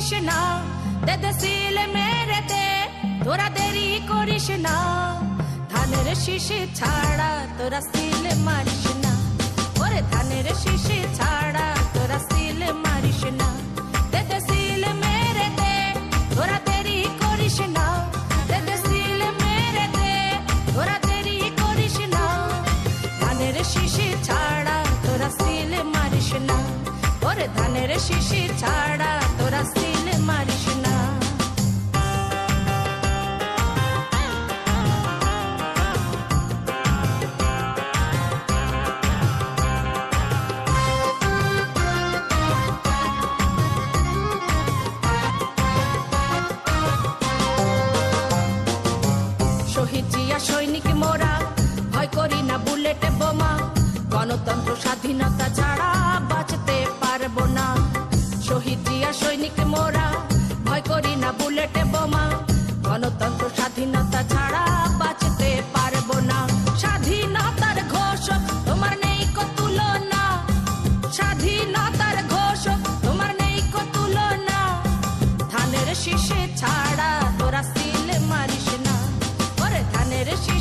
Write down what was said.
করিস না, দে দে সিল মেরে দে, তোরা দেরি করিস না, ধানের শীষে ছাড়া তোরা সিল মারিস না, ওরে ধানের শীষে ছাড়া তোরা সিল মারিস না, দে দে সিল মেরে দে, তোরা দেরি করিস না, দে দে সিল মেরে দে, তোরা দেরি করিস না, ধানের শীষে ছাড়া তোরা সিল মারিস না, ওরে ধানের শীষে ছাড়া তোরা সিল মারিস না। শহীদ জিয়া সৈনিক মোরা, ভয় করি না বুলেট বোমা, গণতন্ত্র স্বাধীনতা ছাড়া বাঁচতে পারবো না। শহীদ জিয়া সৈনিক মোরা, ভয় করি না বুলেট বোমা, গণতন্ত্র স্বাধীনতা ছাড়া বাঁচতে পারবো না। স্বাধীনতার ঘোষক তোমার নেই কো তুলনা, স্বাধীনতার ঘোষক তোমার নেই কো তুলনা, ধানের শীষে ছাড়া তোরা সিল মারিস না, ওরে ধানের শীষে